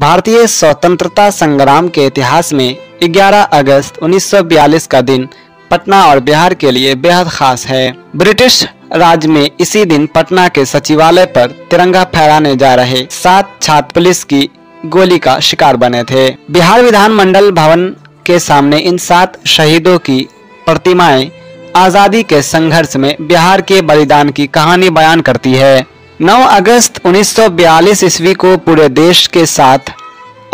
भारतीय स्वतंत्रता संग्राम के इतिहास में 11 अगस्त 1942 का दिन पटना और बिहार के लिए बेहद खास है। ब्रिटिश राज में इसी दिन पटना के सचिवालय पर तिरंगा फहराने जा रहे 7 छात्र पुलिस की गोली का शिकार बने थे। बिहार विधानमंडल भवन के सामने इन 7 शहीदों की प्रतिमाएं आजादी के संघर्ष में बिहार के बलिदान की कहानी बयान करती है। 9 अगस्त 1942 ईस्वी को पूरे देश के साथ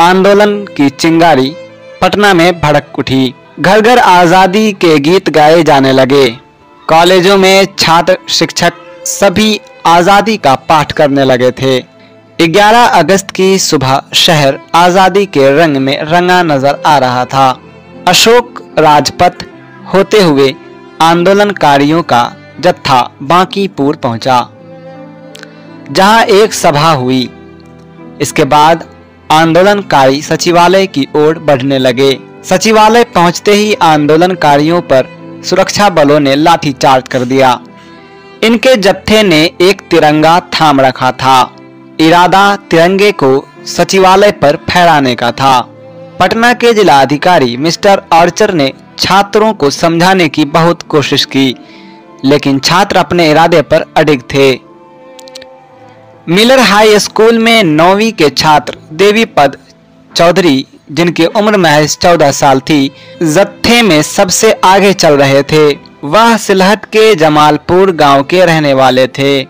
आंदोलन की चिंगारी पटना में भड़क उठी। घर घर आजादी के गीत गाए जाने लगे। कॉलेजों में छात्र शिक्षक सभी आजादी का पाठ करने लगे थे। 11 अगस्त की सुबह शहर आजादी के रंग में रंगा नजर आ रहा था। अशोक राजपथ होते हुए आंदोलनकारियों का जत्था बांकीपुर पहुंचा, जहां एक सभा हुई। इसके बाद आंदोलनकारी सचिवालय की ओर बढ़ने लगे। सचिवालय पहुंचते ही आंदोलनकारियों पर सुरक्षा बलों ने लाठीचार्ज कर दिया। इनके जत्थे ने एक तिरंगा थाम रखा था। इरादा तिरंगे को सचिवालय पर फहराने का था। पटना के जिलाधिकारी मिस्टर आर्चर ने छात्रों को समझाने की बहुत कोशिश की, लेकिन छात्र अपने इरादे पर अडिग थे। मिलर हाई स्कूल में 9वीं के छात्र देवीपद चौधरी, जिनकी उम्र महज 14 साल थी, जत्थे में सबसे आगे चल रहे थे। वह सिलहट के जमालपुर गांव के रहने वाले थे।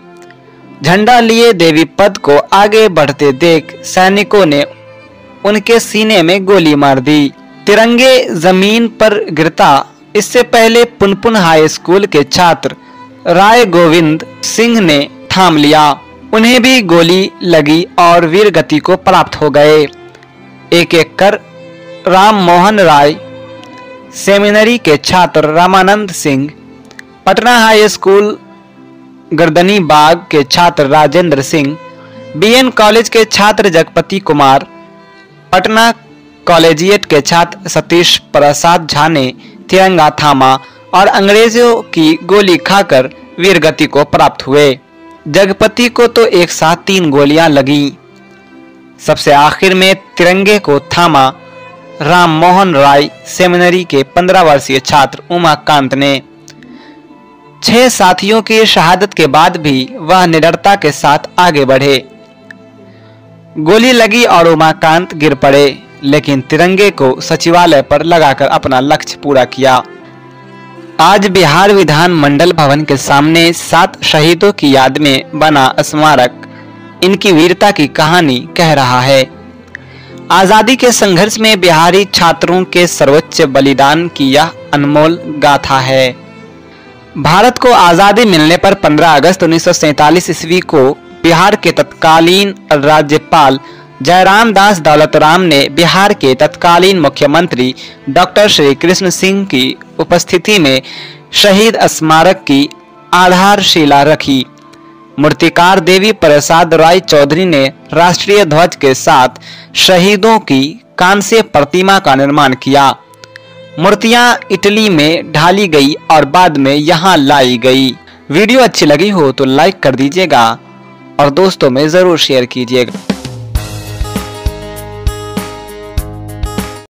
झंडा लिए देवीपद को आगे बढ़ते देख सैनिकों ने उनके सीने में गोली मार दी। तिरंगे जमीन पर गिरता इससे पहले पुनपुन हाई स्कूल के छात्र राय गोविंद सिंह ने थाम लिया। उन्हें भी गोली लगी और वीर गति को प्राप्त हो गए। एक एक कर राम मोहन राय सेमिनरी के छात्र रामानंद सिंह, पटना हाई स्कूल गर्दनी बाग के छात्र राजेंद्र सिंह, बीएन कॉलेज के छात्र जगपति कुमार, पटना कॉलेजिएट के छात्र सतीश प्रसाद झा ने तिरंगा थामा और अंग्रेजों की गोली खाकर वीरगति को प्राप्त हुए। जगपति को तो एक साथ 3 गोलियां लगी। सबसे आखिर में तिरंगे को थामा राम मोहन राय सेमिनरी के 15 वर्षीय छात्र उमाकांत ने। 6 साथियों की शहादत के बाद भी वह निडरता के साथ आगे बढ़े। गोली लगी और उमाकांत गिर पड़े, लेकिन तिरंगे को सचिवालय पर लगाकर अपना लक्ष्य पूरा किया। आज बिहार विधान मंडल भवन के सामने 7 शहीदों की याद में बना स्मारक इनकी वीरता की कहानी कह रहा है। आजादी के संघर्ष में बिहारी छात्रों के सर्वोच्च बलिदान की यह अनमोल गाथा है। भारत को आजादी मिलने पर 15 अगस्त 1947 ईस्वी को बिहार के तत्कालीन राज्यपाल जयराम दास दौलतराम ने बिहार के तत्कालीन मुख्यमंत्री डॉक्टर श्री कृष्ण सिंह की उपस्थिति में शहीद स्मारक की आधारशिला रखी। मूर्तिकार देवी प्रसाद राय चौधरी ने राष्ट्रीय ध्वज के साथ शहीदों की कांस्य प्रतिमा का निर्माण किया। मूर्तियां इटली में ढाली गई और बाद में यहां लाई गई। वीडियो अच्छी लगी हो तो लाइक कर दीजिएगा और दोस्तों में जरूर शेयर कीजिएगा।